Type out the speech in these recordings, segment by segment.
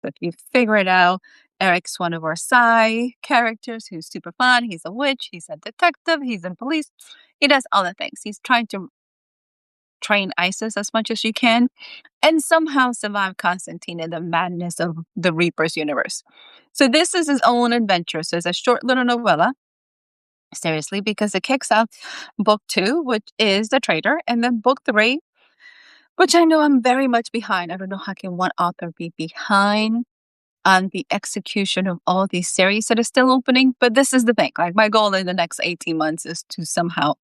So if you figure it out, Eric's one of our side characters who's super fun. He's a witch, he's a detective, he's in police. He does all the things. He's trying to train ISIS as much as you can and somehow survive Constantine in the madness of the Reaper's universe. So this is his own adventure. So it's a short little novella, seriously, because it kicks off book 2, which is The Traitor, and then book 3, which I know I'm very much behind. I don't know how can one author be behind on the execution of all these series that are still opening. But this is the thing. Like my goal in the next 18 months is to somehow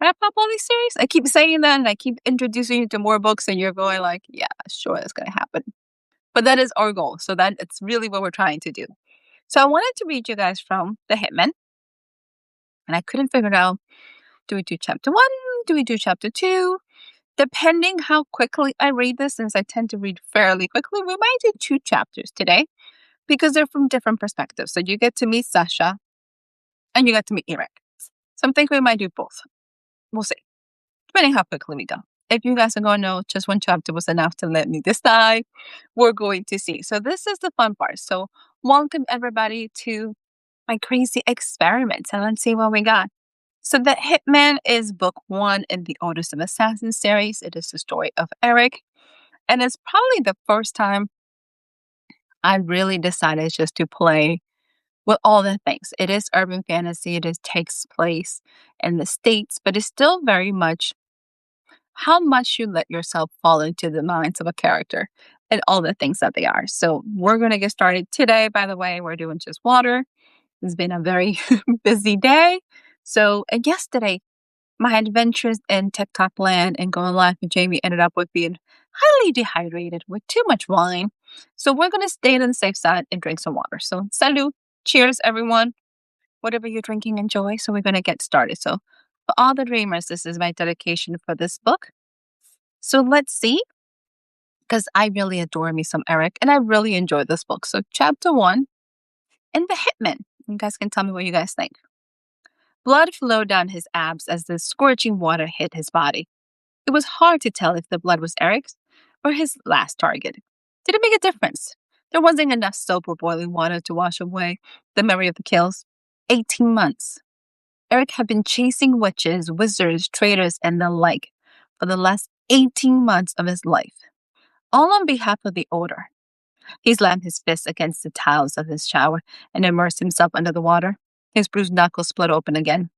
wrap up all these series. I keep saying that and I keep introducing you to more books and you're going like, yeah, sure, that's gonna happen. But that is our goal. So that it's really what we're trying to do. So I wanted to read you guys from The Hitman. And I couldn't figure out, do we do chapter 1? Do we do chapter 2? Depending how quickly I read this, since I tend to read fairly quickly, we might do 2 chapters today because they're from different perspectives. So you get to meet Sasha and you get to meet Eric. So I'm thinking we might do both. We'll see, depending how quickly we go. If you guys are going, no, just 1 chapter was enough to let me decide, we're going to see. So this is the fun part. So welcome everybody to my crazy experiments and let's see what we got. So The Hitman is book 1 in the Oldest of Assassins series. It is the story of Eric. And it's probably the first time I really decided just to play with all the things. It is urban fantasy. It takes place in the States, but it's still very much how much you let yourself fall into the minds of a character and all the things that they are. So we're going to get started today. By the way, we're doing just water. It's been a very busy day. So, and yesterday, my adventures in TikTok land and going live with Jamie ended up with being highly dehydrated with too much wine. So we're going to stay on the safe side and drink some water. So salud. Cheers, everyone. Whatever you're drinking, enjoy. So we're going to get started. So for all the dreamers, this is my dedication for this book. So let's see, because I really adore me some Eric and I really enjoyed this book. So chapter 1 in The Hitman. You guys can tell me what you guys think. Blood flowed down his abs as the scorching water hit his body. It was hard to tell if the blood was Eric's or his last target. Did it make a difference? There wasn't enough soap or boiling water to wash away the memory of the kills. 18 months. Eric had been chasing witches, wizards, traitors, and the like for the last 18 months of his life, all on behalf of the Order. He slammed his fist against the tiles of his shower and immersed himself under the water. His bruised knuckles split open again.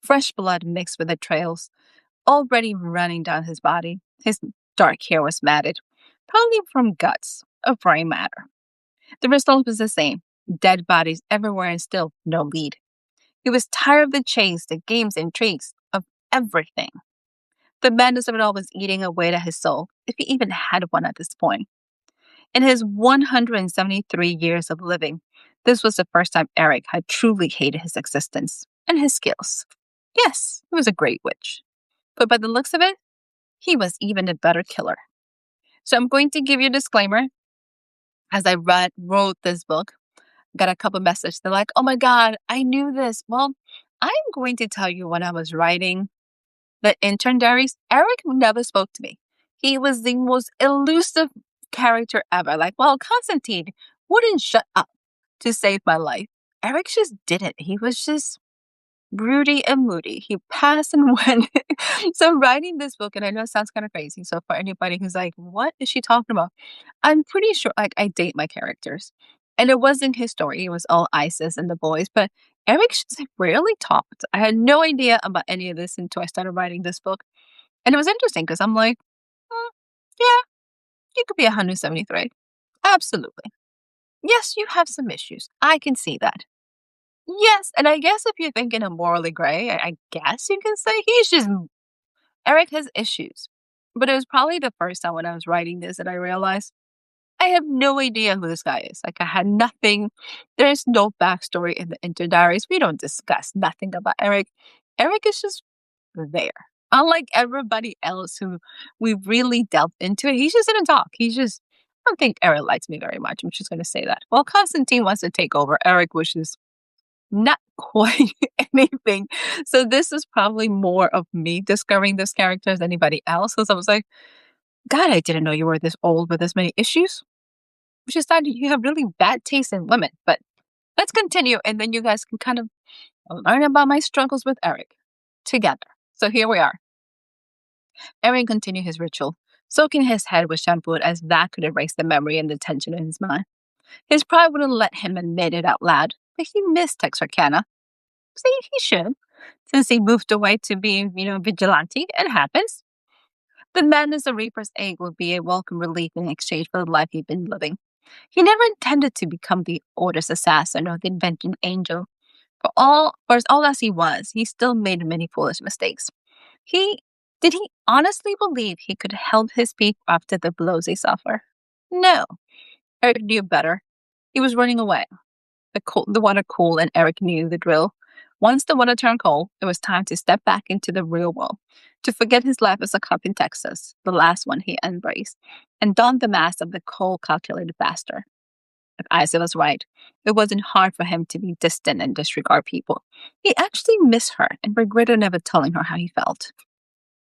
Fresh blood mixed with the trails already running down his body. His dark hair was matted, probably from guts or gray matter. The result was the same. Dead bodies everywhere and still no lead. He was tired of the chase, the games, intrigues, of everything. The madness of it all was eating away at his soul, if he even had one at this point. In his 173 years of living, this was the first time Eric had truly hated his existence and his skills. Yes, he was a great witch. But by the looks of it, he was even a better killer. So I'm going to give you a disclaimer. As I wrote this book, got a couple messages. They're like, oh my God, I knew this. Well, I'm going to tell you when I was writing the intern diaries, Eric never spoke to me. He was the most elusive character ever. Like, well, Constantine wouldn't shut up to save my life. Eric just didn't. He was just broody and moody. He passed and went. So writing this book, and I know it sounds kind of crazy. So for anybody who's like, what is she talking about? I'm pretty sure like I date my characters. And it wasn't his story. It was all ISIS and the boys. But Eric just rarely talked. I had no idea about any of this until I started writing this book. And it was interesting because I'm like, yeah, you could be 173. Absolutely. Yes, you have some issues. I can see that. Yes, and I guess if you're thinking of morally gray, I guess you can say Eric has issues. But it was probably the first time when I was writing this that I realized I have no idea who this guy is. Like, I had nothing. There's no backstory in the interdiaries. We don't discuss nothing about Eric. Eric is just there. Unlike everybody else who we really delved into it, he just didn't talk. I don't think Eric likes me very much. I'm just going to say that. Well, Constantine wants to take over. Eric wishes not quite anything. So this is probably more of me discovering this character as anybody else. Because I was like, God, I didn't know you were this old with this many issues. which is that you have really bad taste in women. But let's continue, and then you guys can kind of learn about my struggles with Eric together. So here we are. Eric continued his ritual, soaking his head with shampoo as that could erase the memory and the tension in his mind. His pride wouldn't let him admit it out loud, but he missed Texarkana. See, he should, since he moved away to be, vigilante. It happens. The madness of Reaper's egg would be a welcome relief in exchange for the life he'd been living. He never intended to become the Order's assassin or the invention angel. For as all as he was, he still made many foolish mistakes. Did he honestly believe he could help his people after the blows they suffer? No. Eric knew better. He was running away. The water cooled, and Eric knew the drill. Once the water turned cold, it was time to step back into the real world, to forget his life as a cop in Texas, the last one he embraced, and don the mask of the cold, calculated bastard. If Isa was right, it wasn't hard for him to be distant and disregard people. He actually missed her and regretted never telling her how he felt.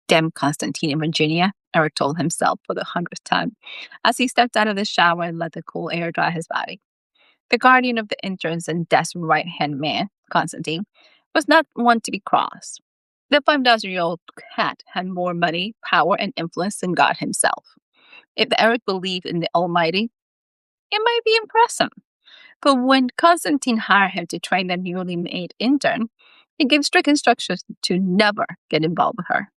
Damn Constantine and Virginia, Eric told himself for the 100th time, as he stepped out of the shower and let the cool air dry his body. The guardian of the interns and desk right-hand man, Constantine, was not one to be crossed. The 5,000-year-old cat had more money, power, and influence than God himself. If Eric believed in the Almighty, it might be impressive. But when Constantine hired him to train the newly made intern, he gave strict instructions to never get involved with her.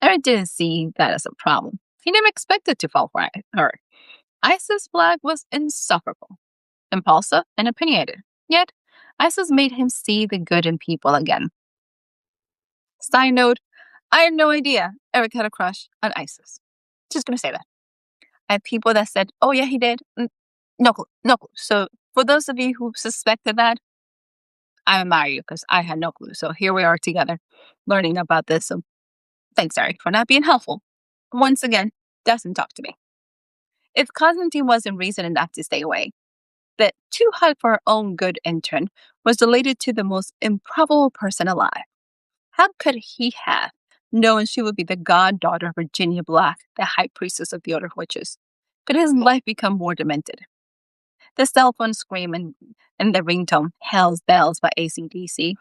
Eric didn't see that as a problem. He never expected to fall for her. Isa's flag was insufferable, impulsive, and opinionated. Yet, Isis made him see the good in people again. Side note, I had no idea Eric had a crush on Isis. Just gonna say that. I had people that said, oh yeah, he did. No clue, no clue. So for those of you who suspected that, I admire you because I had no clue. So here we are together learning about this. So thanks, Eric, for not being helpful. Once again, doesn't talk to me. If Constantine wasn't reason enough to stay away, that too hard for her own good intern was related to the most improbable person alive. How could he have known she would be the goddaughter of Virginia Black, the high priestess of the Order of Witches? Could his life become more demented? The cell phone scream and the ringtone, Hell's Bells by AC/DC.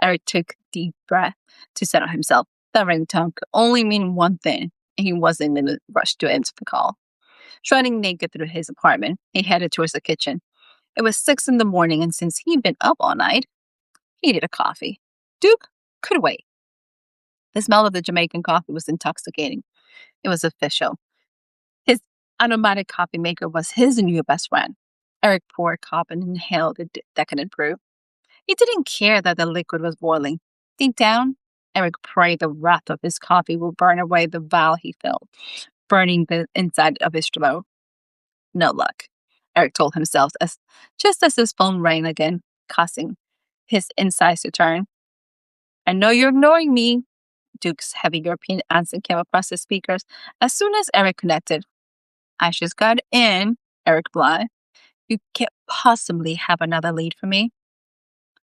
Eric took a deep breath to settle himself. The ringtone could only mean one thing, and he wasn't in a rush to answer the call. Striding naked through his apartment, he headed towards the kitchen. It was 6 a.m, and since he'd been up all night, he needed a coffee. Duke could wait. The smell of the Jamaican coffee was intoxicating. It was official. His automatic coffee maker was his new best friend. Eric poured a cup and inhaled the decadent brew. He didn't care that the liquid was boiling. Deep down, Eric prayed the wrath of his coffee will burn away the vial he felt, burning the inside of his throat. No luck, Eric told himself, just as his phone rang again, causing his insides to turn. I know you're ignoring me. Duke's heavy European accent came across the speakers as soon as Eric connected. I just got in, Eric replied. You can't possibly have another lead for me.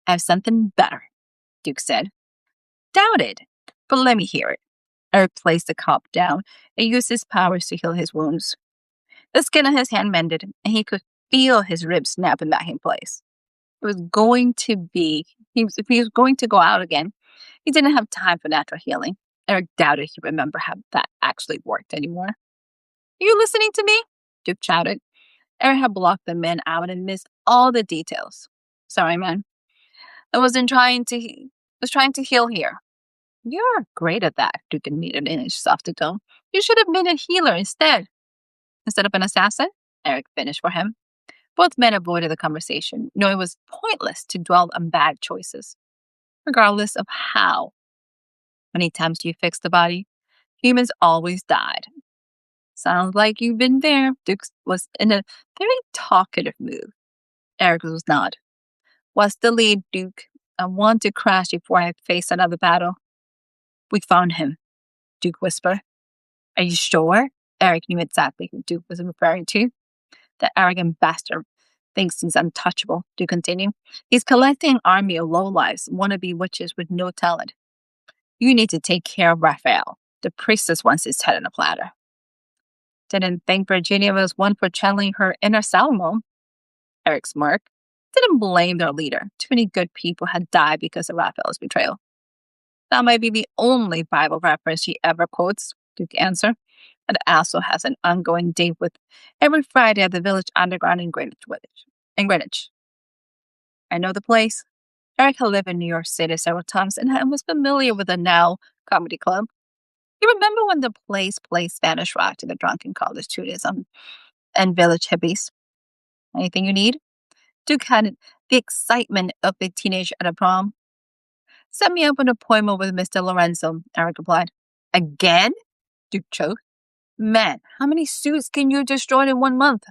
I have something better, Duke said. Doubt it, but let me hear it. Eric placed the cup down and used his powers to heal his wounds. The skin on his hand mended, and he could feel his ribs snapping back in place. If he was going to go out again, he didn't have time for natural healing. Eric doubted he'd remember how that actually worked anymore. Are you listening to me? Duke shouted. Eric had blocked the man out and missed all the details. Sorry, man. I was trying to heal here. You're great at that, Duke admitted in his softer tone. You should have been a healer instead. Instead of an assassin, Eric finished for him. Both men avoided the conversation, knowing it was pointless to dwell on bad choices. Regardless of how many times you fix the body, humans always died. Sounds like you've been there. Duke was in a very talkative mood. Eric was not. What's the lead, Duke? I want to crash before I face another battle. We found him, Duke whispered. Are you sure? Eric knew exactly who Duke was referring to. The arrogant bastard thinks he's untouchable, Duke continued. He's collecting an army of lowlifes, wannabe witches with no talent. You need to take care of Raphael. The priestess wants his head on a platter. Didn't think Virginia was one for channeling her inner Salomon. Eric smirked. Didn't blame their leader. Too many good people had died because of Raphael's betrayal. That might be the only Bible reference she ever quotes, Duke answered. And also has an ongoing date with every Friday at the Village Underground in Greenwich. I know the place. Eric had lived in New York City several times and was familiar with the Now Comedy Club. You remember when the place played Spanish rock to the drunken college students and village hippies? Anything you need? Duke had the excitement of a teenager at a prom. Set me up an appointment with Mr. Lorenzo, Eric replied. Again? Duke choked. Man, how many suits can you destroy in 1 month?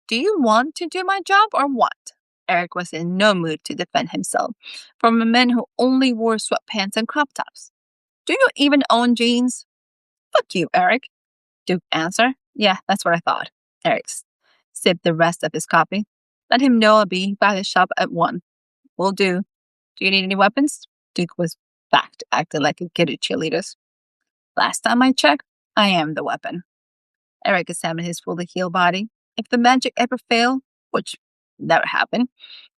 Do you want to do my job or what? Eric was in no mood to defend himself from a man who only wore sweatpants and crop tops. Do you even own jeans? Fuck you, Eric, Duke answered. Yeah, that's what I thought. Eric sipped the rest of his coffee. Let him know I'll be by the shop at 1. Will do. Do you need any weapons? Duke was back to acting like a kid at cheerleaders. Last time I checked, I am the weapon. Eric examined his fully healed body. If the magic ever failed, which never happened,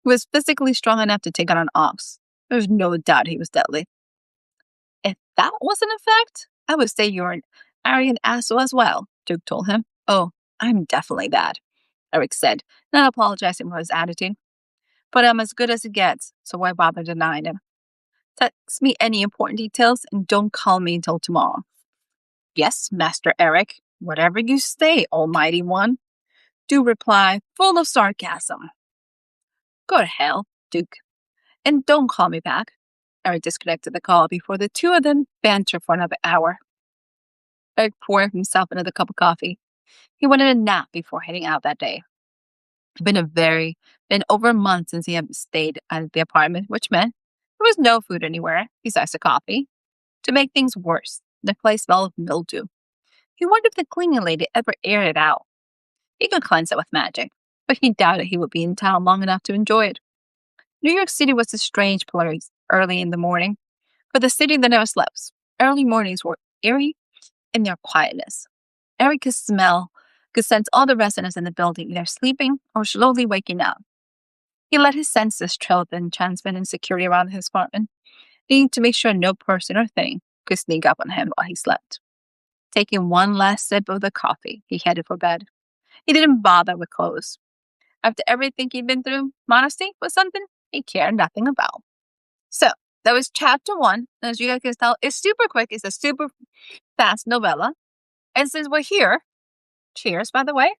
he was physically strong enough to take on an ox. There's no doubt he was deadly. If that wasn't a fact, I would say you're an arrogant asshole as well, Duke told him. Oh, I'm definitely that, Eric said, not apologizing for his attitude. But I'm as good as it gets, so why bother denying him? Text me any important details and don't call me until tomorrow. Yes, Master Eric, whatever you say, Almighty One. Duke replied, full of sarcasm. Go to hell, Duke. And don't call me back. Eric disconnected the call before the two of them bantered for another hour. Eric poured himself another cup of coffee. He wanted a nap before heading out that day. Been over a month since he had stayed at the apartment, which meant there was no food anywhere besides the coffee. To make things worse, the place smelled of mildew. He wondered if the cleaning lady ever aired it out. He could cleanse it with magic, but he doubted he would be in town long enough to enjoy it. New York City was a strange place early in the morning, but the city that never slept. Early mornings were eerie in their quietness. Eric could sense all the residents in the building either sleeping or slowly waking up. He let his senses trail the enchantment and security around his apartment, needing to make sure no person or thing could sneak up on him while he slept. Taking one last sip of the coffee, he headed for bed. He didn't bother with clothes. After everything he'd been through, modesty was something he cared nothing about. So, that was chapter 1. As you guys can tell, it's super quick. It's a super fast novella. And since we're here, cheers, by the way,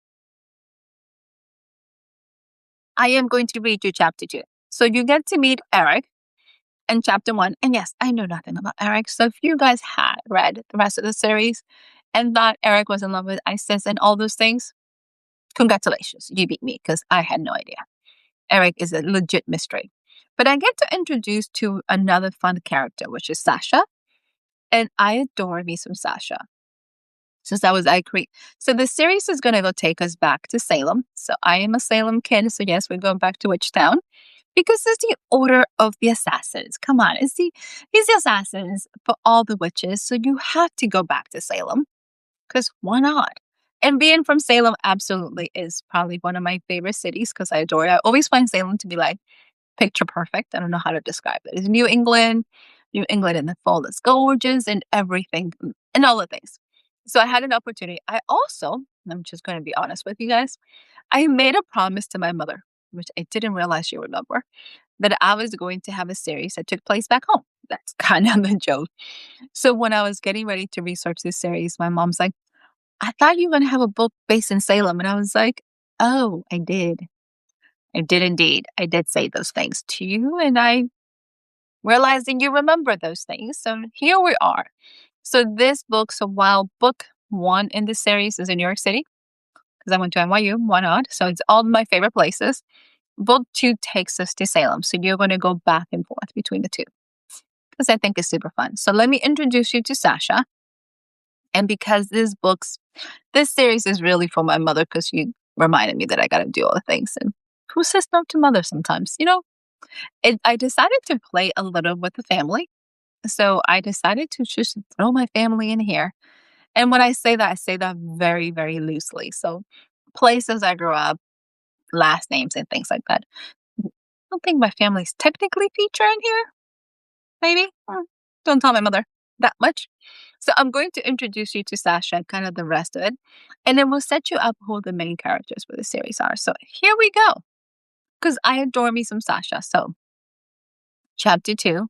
I am going to read you chapter 2. So you get to meet Eric in chapter 1. And yes, I know nothing about Eric. So if you guys had read the rest of the series and thought Eric was in love with Isis and all those things, congratulations, you beat me because I had no idea. Eric is a legit mystery. But I get to introduce to another fun character, which is Sasha. And I adore me some Sasha. Since I was So the series is going to go take us back to Salem. So I am a Salem kid. So yes, we're going back to Witchtown. Because it's the order of the assassins. Come on, he's the assassins for all the witches. So you have to go back to Salem. Because why not? And being from Salem absolutely is probably one of my favorite cities because I adore it. I always find Salem to be like picture perfect. I don't know how to describe it. It's New England in the fall is gorgeous and everything and all the things. So I had an opportunity. I'm just going to be honest with you guys. I made a promise to my mother, which I didn't realize she would remember, that I was going to have a series that took place back home. That's kind of the joke. So when I was getting ready to research this series, my mom's like, I thought you were going to have a book based in Salem. And I was like, oh, I did. I did indeed. I did say those things to you. And I realized that you remember those things. So here we are. So while book 1 in this series is in New York City, because I went to NYU, why not? So it's all my favorite places. Book 2 takes us to Salem. So you're going to go back and forth between the two. Because I think it's super fun. So let me introduce you to Sasha. And because this series is really for my mother because she reminded me that I got to do all the things. And who says no to mother sometimes? I decided to play a little with the family. So I decided to just throw my family in here. And when I say that very, very loosely. So places I grew up, last names and things like that. I don't think my family's technically featured in here. Maybe. Don't tell my mother that much. So I'm going to introduce you to Sasha and kind of the rest of it. And then we'll set you up who the main characters for the series are. So here we go. Because I adore me some Sasha. So chapter 2.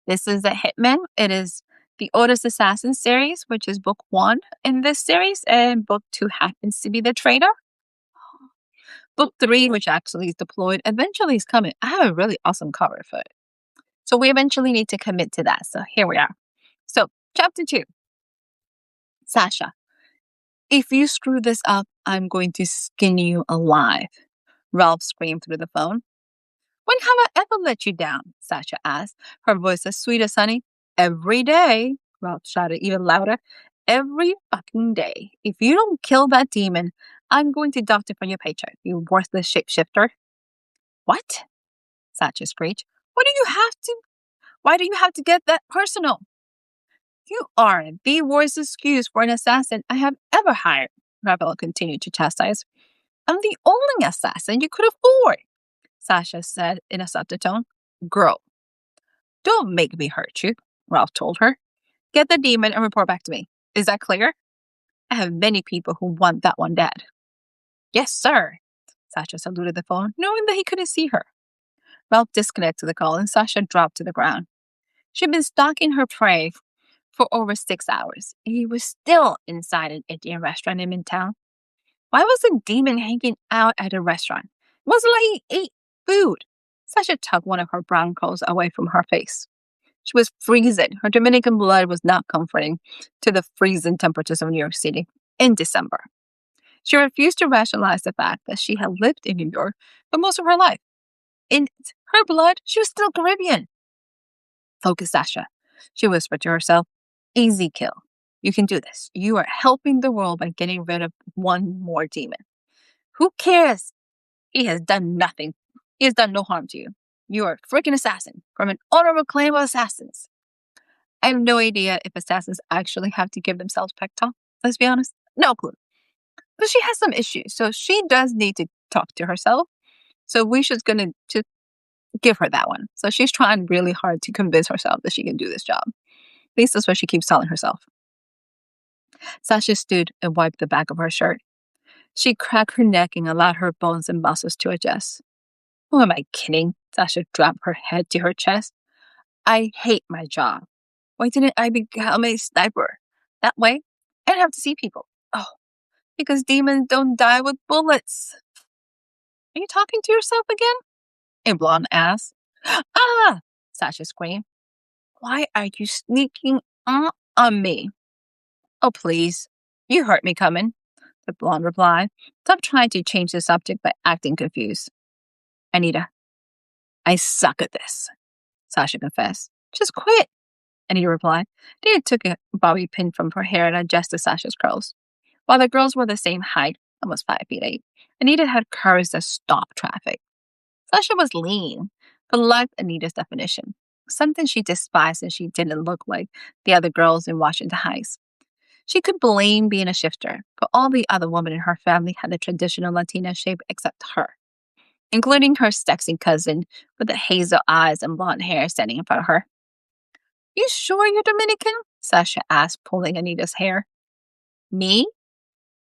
This is a Hitman. It is the Otis Assassin series, which is book 1 in this series. And book 2 happens to be The Traitor. Book 3, which actually is Deployed, eventually is coming. I have a really awesome cover for it. So we eventually need to commit to that. So here we are. So chapter 2. Sasha, if you screw this up, I'm going to skin you alive. Ralph screamed through the phone. When have I ever let you down? Sasha asked, her voice as sweet as honey. Every day, Ralph shouted even louder. Every fucking day. If you don't kill that demon, I'm going to dock it from your paycheck, you worthless shapeshifter. What? Sasha screeched. Why do you have to get that personal? You are the worst excuse for an assassin I have ever hired, Ravel continued to chastise. I'm the only assassin you could afford, Sasha said in a softer tone. Girl, don't make me hurt you, Ralph told her. Get the demon and report back to me. Is that clear? I have many people who want that one dead. Yes, sir, Sasha saluted the phone, knowing that he couldn't see her. Ralph disconnected the call and Sasha dropped to the ground. She'd been stalking her prey for over 6 hours. He was still inside an Indian restaurant in Midtown. Why was the demon hanging out at a restaurant? It wasn't like he ate food. Sasha tugged one of her brown curls away from her face. She was freezing. Her Dominican blood was not comforting to the freezing temperatures of New York City in December. She refused to rationalize the fact that she had lived in New York for most of her life. In her blood, she was still Caribbean. Focus, Sasha, she whispered to herself. Easy kill. You can do this. You are helping the world by getting rid of one more demon. Who cares? He has done nothing. He has done no harm to you. You are a freaking assassin from an honorable clan of assassins. I have no idea if assassins actually have to give themselves pep talk. Let's be honest. No clue. But she has some issues, so she does need to talk to herself. So we should gonna just give her that one. So she's trying really hard to convince herself that she can do this job. At least that's what she keeps telling herself. Sasha stood and wiped the back of her shirt. She cracked her neck and allowed her bones and muscles to adjust. Who am I kidding? Sasha dropped her head to her chest. I hate my job. Why didn't I become a sniper? That way, I don't have to see people. Oh, because demons don't die with bullets. Are you talking to yourself again? A blonde asked. Ah! Sasha screamed. Why are you sneaking up on me? Oh, please. You heard me coming, the blonde replied. Stop trying to change the subject by acting confused. Anita, I suck at this, Sasha confessed. Just quit, Anita replied. Anita took a bobby pin from her hair and adjusted Sasha's curls. While the girls were the same height, almost 5'8", Anita had curves that stopped traffic. Sasha was lean, but liked Anita's definition, something she despised since she didn't look like the other girls in Washington Heights. She could blame being a shifter, but all the other women in her family had a traditional Latina shape except her, including her sexy cousin with the hazel eyes and blonde hair standing in front of her. You sure you're Dominican? Sasha asked, pulling Anita's hair. Me?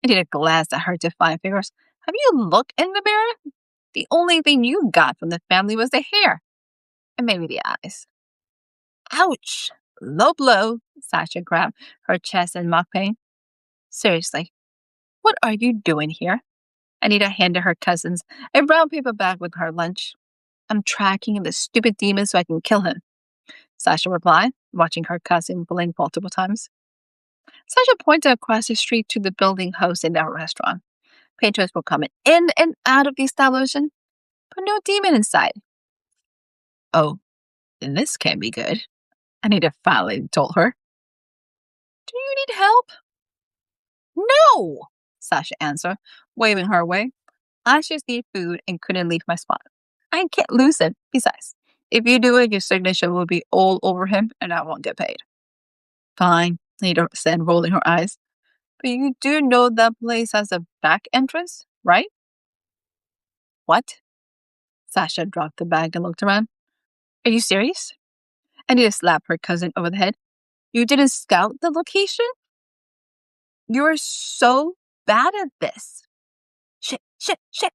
Anita glanced at her defiant figures. Have you looked in the mirror? The only thing you got from the family was the hair, and maybe the eyes. Ouch! Low blow, Sasha grabbed her chest in mock pain. Seriously, what are you doing here? Anita handed her cousins a brown paper bag with her lunch. I'm tracking the stupid demon so I can kill him, Sasha replied, watching her cousin blink multiple times. Sasha pointed across the street to the building hosting their restaurant. Patrons were coming in and out of the establishment, but no demon inside. Oh, then this can't be good, Anita finally told her. Do you need help? No, Sasha answered, waving her away. I just need food and couldn't leave my spot. I can't lose him. Besides, if you do it, your signature will be all over him and I won't get paid. Fine, Anita said, rolling her eyes. But you do know that place has a back entrance, right? What? Sasha dropped the bag and looked around. Are you serious? Anita slapped her cousin over the head. You didn't scout the location? You're so bad at this. Shit, shit, shit.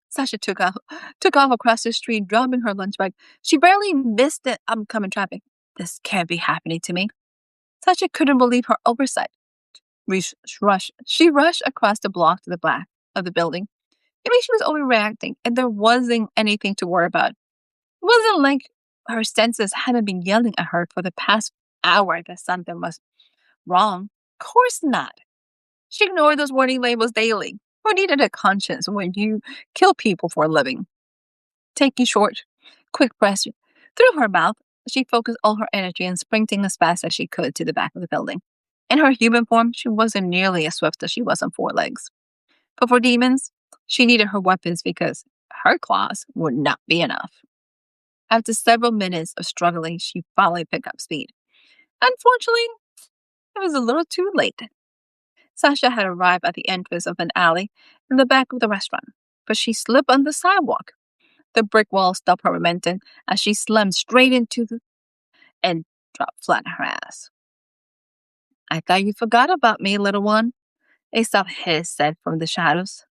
Sasha took off across the street, dropping her lunch bag. She barely missed the oncoming traffic. This can't be happening to me. Sasha couldn't believe her oversight. She rushed across the block to the back of the building. Maybe she was overreacting, and there wasn't anything to worry about. It wasn't like her senses hadn't been yelling at her for the past hour that something was wrong. Of course not. She ignored those warning labels daily. Who needed a conscience when you kill people for a living? Taking short, quick breaths through her mouth, she focused all her energy on sprinting as fast as she could to the back of the building. In her human form, she wasn't nearly as swift as she was on four legs. But for demons, she needed her weapons because her claws would not be enough. After several minutes of struggling, she finally picked up speed. Unfortunately, it was a little too late. Sasha had arrived at the entrance of an alley in the back of the restaurant, but she slipped on the sidewalk. The brick wall stopped her momentum as she slammed straight into the and dropped flat on her ass. I thought you forgot about me, little one, a soft hiss said from the shadows.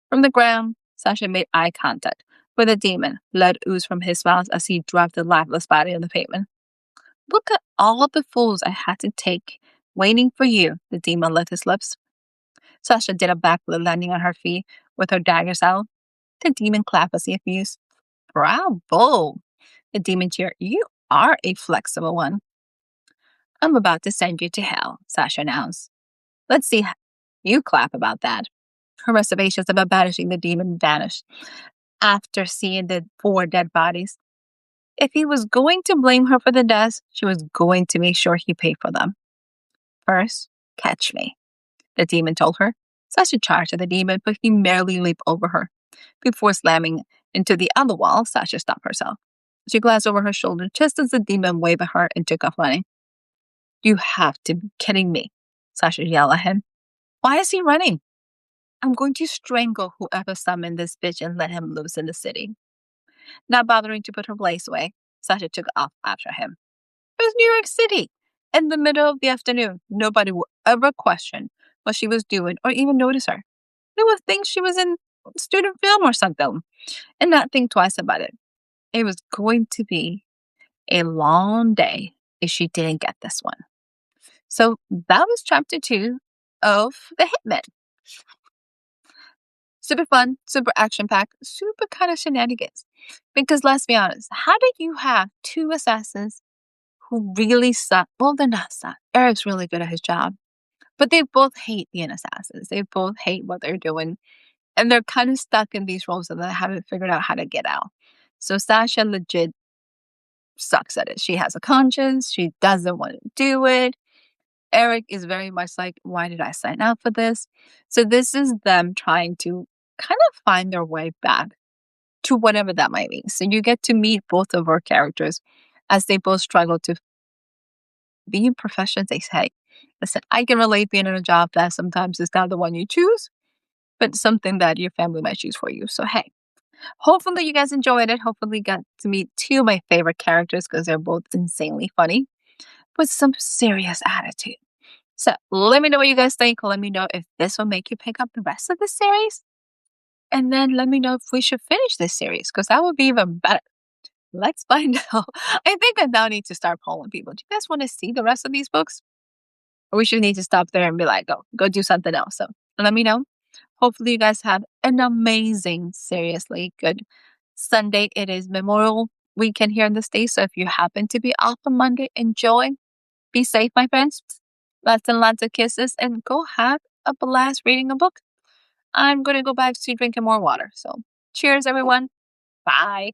From the ground, Sasha made eye contact with the demon. Blood oozed from his mouth as he dropped the lifeless body on the pavement. Look at all the fools I had to take, waiting for you, the demon licked his lips. Sasha did a backflip landing on her feet with her daggers out. The demon clapped as he effused. Bravo! The demon cheered. You are a flexible one. I'm about to send you to hell, Sasha announced. Let's see how you clap about that. Her reservations about banishing the demon vanished after seeing the four dead bodies. If he was going to blame her for the deaths, she was going to make sure he paid for them. First, catch me, the demon told her. Sasha charged at the demon, but he merely leaped over her. Before slamming into the other wall, Sasha stopped herself. She glanced over her shoulder just as the demon waved at her and took off running. You have to be kidding me, Sasha yelled at him. Why is he running? I'm going to strangle whoever summoned this bitch and let him loose in the city. Not bothering to put her blaze away, Sasha took off after him. It was New York City. In the middle of the afternoon, nobody would ever question what she was doing or even notice her. They would think she was in student film or something and not think twice about it. It was going to be a long day if she didn't get this one. So that was chapter 2 of The Hitman. Super fun, super action-packed, super kind of shenanigans. Because let's be honest, how do you have two assassins who really suck? Well, they're not suck. Eric's really good at his job. But they both hate being assassins. They both hate what they're doing. And they're kind of stuck in these roles that they haven't figured out how to get out. So Sasha legit sucks at it. She has a conscience. She doesn't want to do it. Eric is very much like, why did I sign up for this? So this is them trying to kind of find their way back to whatever that might be. So you get to meet both of our characters as they both struggle to be in professions they say. Listen, I can relate being in a job that sometimes is not the one you choose, but something that your family might choose for you. So hey, hopefully you guys enjoyed it. Hopefully you got to meet two of my favorite characters because they're both insanely funny with some serious attitude. So let me know what you guys think. Let me know if this will make you pick up the rest of the series. And then let me know if we should finish this series because that would be even better. Let's find out. I think I now need to start polling people. Do you guys want to see the rest of these books? Or we should need to stop there and be like, go do something else. So let me know. Hopefully you guys have an amazing, seriously good Sunday. It is Memorial Weekend here in the States. So if you happen to be off on Monday, enjoy. Be safe, my friends. Lots and lots of kisses and go have a blast reading a book. I'm going to go back to drinking more water. So cheers, everyone. Bye.